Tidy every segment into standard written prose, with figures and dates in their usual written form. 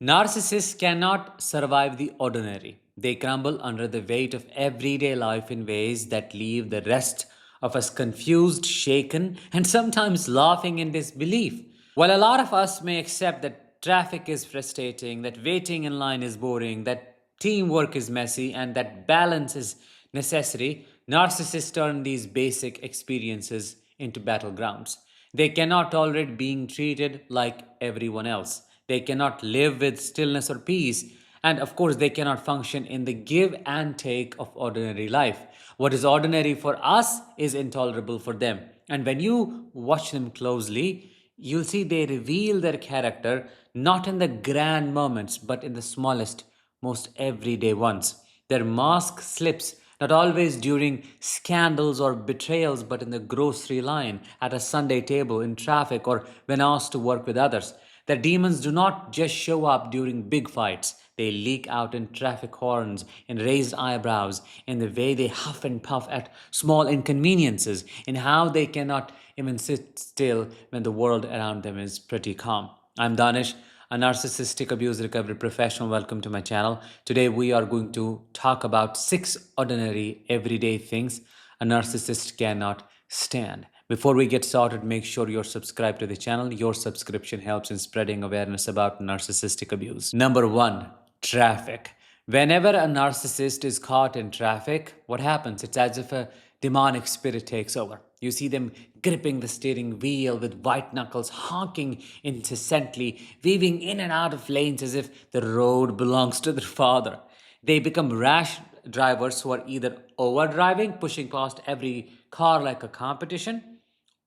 Narcissists cannot survive the ordinary. They crumble under the weight of everyday life in ways that leave the rest of us confused, shaken, and sometimes laughing in disbelief. While a lot of us may accept that traffic is frustrating, that waiting in line is boring, that teamwork is messy, and that balance is necessary, narcissists turn these basic experiences into battlegrounds. They cannot tolerate being treated like everyone else. They cannot live with stillness or peace. And of course, they cannot function in the give and take of ordinary life. What is ordinary for us is intolerable for them. And when you watch them closely, you'll see they reveal their character not in the grand moments, but in the smallest, most everyday ones. Their mask slips not always during scandals or betrayals, but in the grocery line, at a Sunday table, in traffic, or when asked to work with others. Their demons do not just show up during big fights. They leak out in traffic horns, in raised eyebrows, in the way they huff and puff at small inconveniences, in how they cannot even sit still when the world around them is pretty calm. I'm Danish, a narcissistic abuse recovery professional. Welcome to my channel. Today we are going to talk about 6 ordinary everyday things a narcissist cannot stand. Before we get started, make sure you're subscribed to the channel. Your subscription helps in spreading awareness about narcissistic abuse. Number 1, traffic. Whenever a narcissist is caught in traffic, what happens? It's as if a demonic spirit takes over. You see them gripping the steering wheel with white knuckles, honking incessantly, weaving in and out of lanes as if the road belongs to their father. They become rash drivers who are either overdriving, pushing past every car like a competition,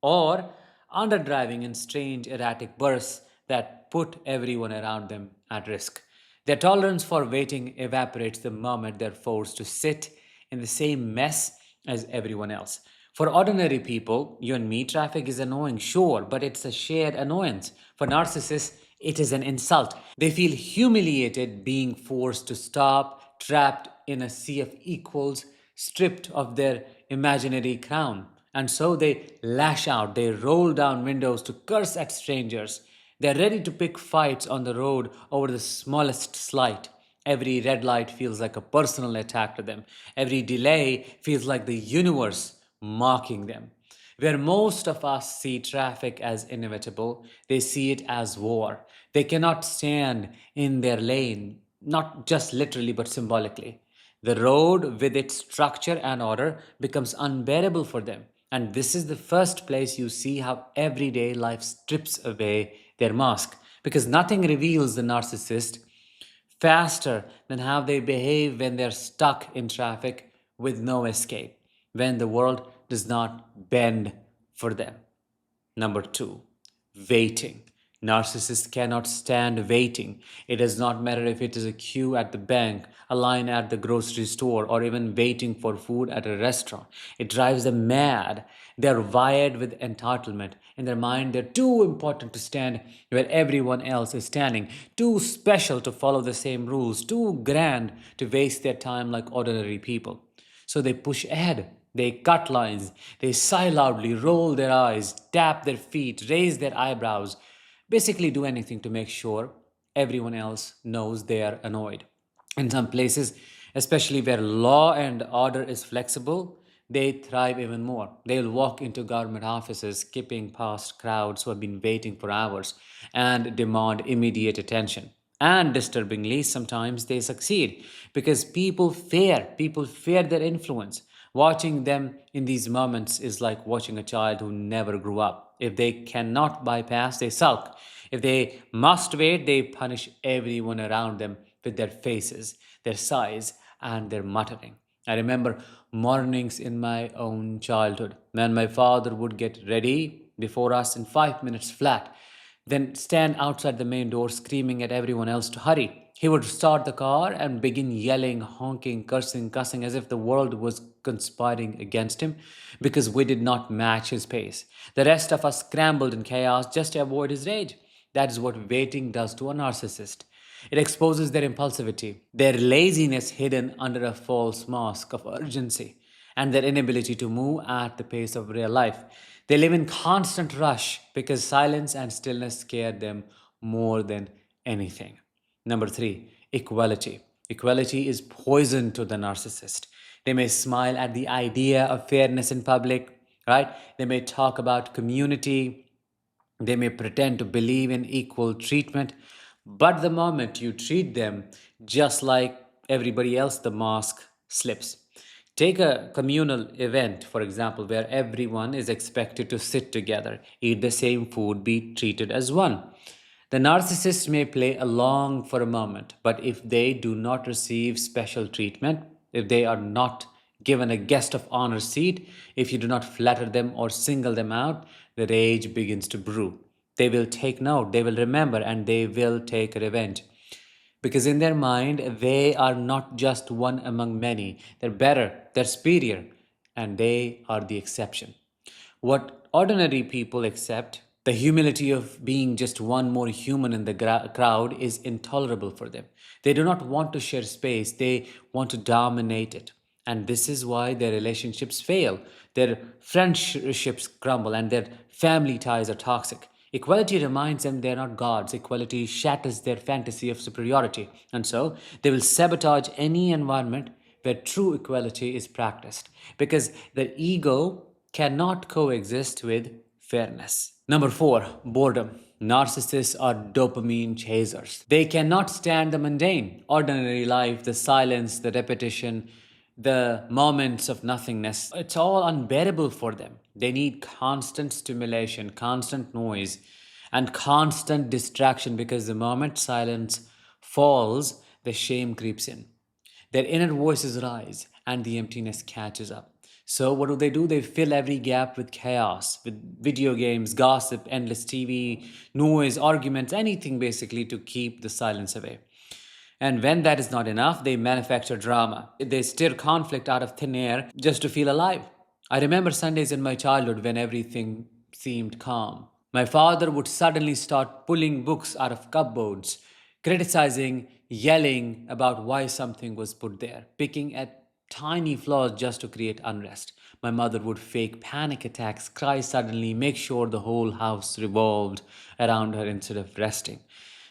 or underdriving in strange, erratic bursts that put everyone around them at risk. Their tolerance for waiting evaporates the moment they're forced to sit in the same mess as everyone else. For ordinary people, you and me, traffic is annoying, sure, but it's a shared annoyance. For narcissists, it is an insult. They feel humiliated being forced to stop, trapped in a sea of equals, stripped of their imaginary crown. And so they lash out, they roll down windows to curse at strangers. They're ready to pick fights on the road over the smallest slight. Every red light feels like a personal attack to them. Every delay feels like the universe mocking them. Where most of us see traffic as inevitable, they see it as war. They cannot stand in their lane, not just literally but symbolically. The road, with its structure and order, becomes unbearable for them. And this is the first place you see how everyday life strips away their mask. Because nothing reveals the narcissist faster than how they behave when they're stuck in traffic with no escape, when the world does not bend for them. Number 2, waiting. Narcissists cannot stand waiting. It does not matter if it is a queue at the bank, a line at the grocery store, or even waiting for food at a restaurant. It drives them mad. They're wired with entitlement. In their mind, they're too important to stand where everyone else is standing, too special to follow the same rules, too grand to waste their time like ordinary people. So they push ahead. They cut lines. They sigh loudly, roll their eyes, tap their feet, raise their eyebrows, basically do anything to make sure everyone else knows they are annoyed. In some places, especially where law and order is flexible, they thrive even more. They'll walk into government offices, skipping past crowds who have been waiting for hours, and demand immediate attention. And disturbingly, sometimes they succeed because people fear their influence. Watching them in these moments is like watching a child who never grew up. If they cannot bypass, they sulk. If they must wait, they punish everyone around them with their faces, their sighs, and their muttering. I remember mornings in my own childhood when my father would get ready before us in 5 minutes flat, then stand outside the main door screaming at everyone else to hurry. He would start the car and begin yelling, honking, cursing, cussing as if the world was conspiring against him because we did not match his pace. The rest of us scrambled in chaos just to avoid his rage. That is what waiting does to a narcissist. It exposes their impulsivity, their laziness hidden under a false mask of urgency, and their inability to move at the pace of real life. They live in constant rush because silence and stillness scare them more than anything. Number three, equality. Equality is poison to the narcissist. They may smile at the idea of fairness in public, right? They may talk about community, they may pretend to believe in equal treatment, but the moment you treat them just like everybody else, the mask slips. Take a communal event, for example, where everyone is expected to sit together, eat the same food, be treated as one. The narcissist may play along for a moment, but if they do not receive special treatment, if they are not given a guest of honor seat, if you do not flatter them or single them out, the rage begins to brew. They will take note, they will remember, and they will take revenge. Because in their mind, they are not just one among many. They're better, they're superior, and they are the exception. What ordinary people accept, the humility of being just one more human in the crowd, is intolerable for them. They do not want to share space, they want to dominate it. And this is why their relationships fail, their friendships crumble, and their family ties are toxic. Equality reminds them they're not gods. Equality shatters their fantasy of superiority. And so they will sabotage any environment where true equality is practiced because their ego cannot coexist with fairness. Number four, boredom. Narcissists are dopamine chasers. They cannot stand the mundane, ordinary life, the silence, the repetition, the moments of nothingness. It's all unbearable for them. They need constant stimulation, constant noise, and constant distraction because the moment silence falls, the shame creeps in. Their inner voices rise and the emptiness catches up. So, what do? They fill every gap with chaos, with video games, gossip, endless TV, noise, arguments, anything basically to keep the silence away. And when that is not enough, they manufacture drama. They stir conflict out of thin air just to feel alive. I remember Sundays in my childhood when everything seemed calm. My father would suddenly start pulling books out of cupboards, criticizing, yelling about why something was put there, picking at tiny flaws just to create unrest. My mother would fake panic attacks, cry suddenly, make sure the whole house revolved around her instead of resting.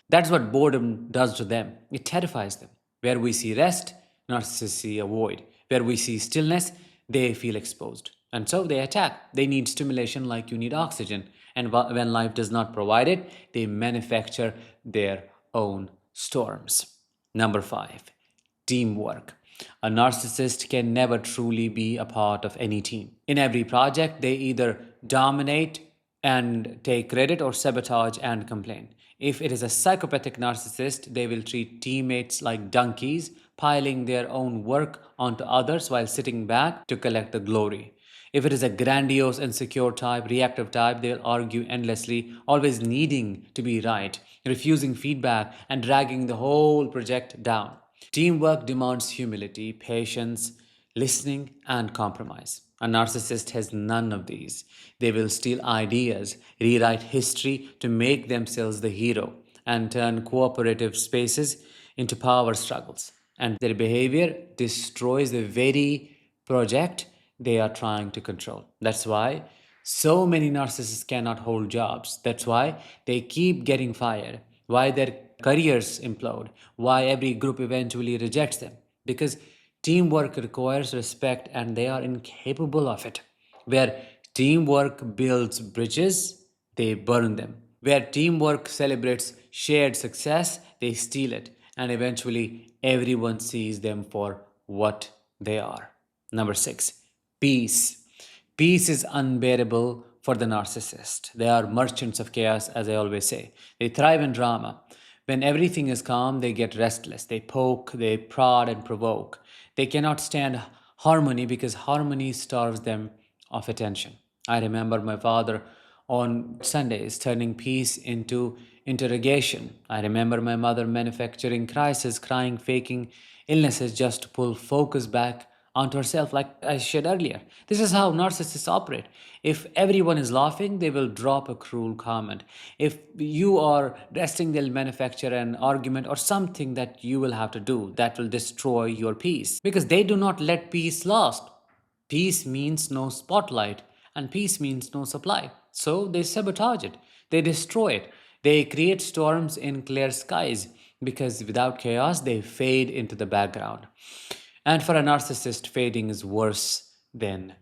That's what boredom does to them. It terrifies them. Where we see rest, narcissists see a void. Where we see stillness, they feel exposed. And so they attack. They need stimulation like you need oxygen. And when life does not provide it, they manufacture their own storms. Number five, teamwork. A narcissist can never truly be a part of any team. In every project, they either dominate and take credit or sabotage and complain. If it is a psychopathic narcissist, they will treat teammates like donkeys, piling their own work onto others while sitting back to collect the glory. If it is a grandiose, insecure type, reactive type, they'll argue endlessly, always needing to be right, refusing feedback, and dragging the whole project down. Teamwork demands humility, patience, listening, and compromise. A narcissist has none of these. They will steal ideas, rewrite history to make themselves the hero, and turn cooperative spaces into power struggles. And their behavior destroys the very project they are trying to control. That's why so many narcissists cannot hold jobs. That's why they keep getting fired, why their careers implode, why every group eventually rejects them. Because teamwork requires respect and they are incapable of it. Where teamwork builds bridges, they burn them. Where teamwork celebrates shared success, they steal it. And eventually, everyone sees them for what they are. Number six, peace. Peace is unbearable for the narcissist. They are merchants of chaos, as I always say. They thrive in drama. When everything is calm, they get restless. They poke, they prod, and provoke. They cannot stand harmony because harmony starves them of attention. I remember my father on Sundays turning peace into interrogation. I remember my mother manufacturing crisis, crying, faking illnesses just to pull focus back onto herself, like I shared earlier. This is how narcissists operate. If everyone is laughing, they will drop a cruel comment. If you are resting, they'll manufacture an argument or something that you will have to do that will destroy your peace because they do not let peace last. Peace means no spotlight, and peace means no supply. So they sabotage it, they destroy it, they create storms in clear skies. because without chaos, they fade into the background. And for a narcissist, fading is worse than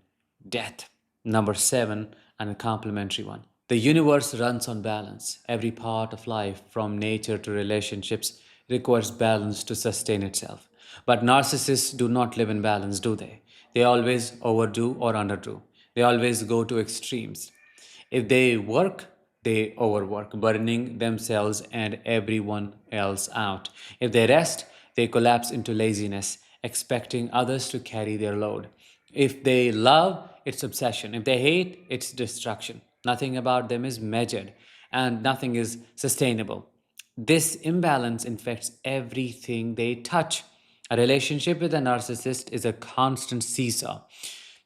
death. Number seven, and a complementary one. The universe runs on balance. Every part of life, from nature to relationships, requires balance to sustain itself. But narcissists do not live in balance, do they? They always overdo or underdo. They always go to extremes. If they work, they overwork, burning themselves and everyone else out. If they rest, they collapse into laziness, expecting others to carry their load. If they love, it's obsession. If they hate, it's destruction. Nothing about them is measured, and nothing is sustainable. This imbalance infects everything they touch. A relationship with a narcissist is a constant seesaw.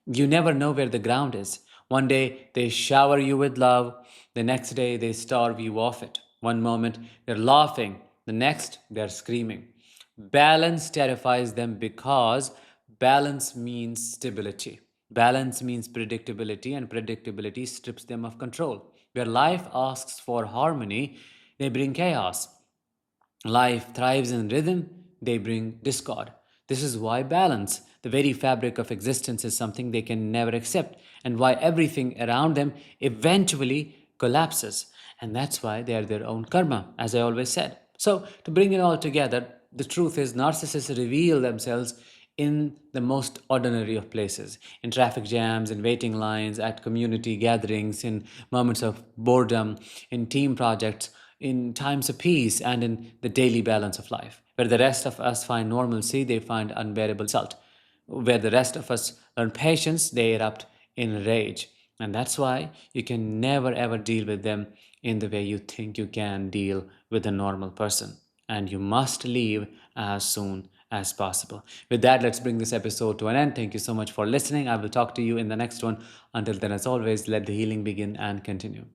You never know where the ground is. One day they shower you with love, the next day they starve you of it. One moment they're laughing, the next they're screaming. Balance terrifies them because balance means stability. Balance means predictability, and predictability strips them of control. Where life asks for harmony, they bring chaos. Life thrives in rhythm, they bring discord. This is why balance, the very fabric of existence, is something they can never accept, and why everything around them eventually collapses. And that's why they are their own karma, as I always said. So, to bring it all together, the truth is narcissists reveal themselves in the most ordinary of places, in traffic jams, in waiting lines, at community gatherings, in moments of boredom, in team projects, in times of peace, and in the daily balance of life. Where the rest of us find normalcy, they find unbearable insult. Where the rest of us learn patience, they erupt in rage. And that's why you can never ever deal with them in the way you think you can deal with a normal person. And you must leave as soon as possible. With that, let's bring this episode to an end. Thank you so much for listening. I will talk to you in the next one. Until then, as always, let the healing begin and continue.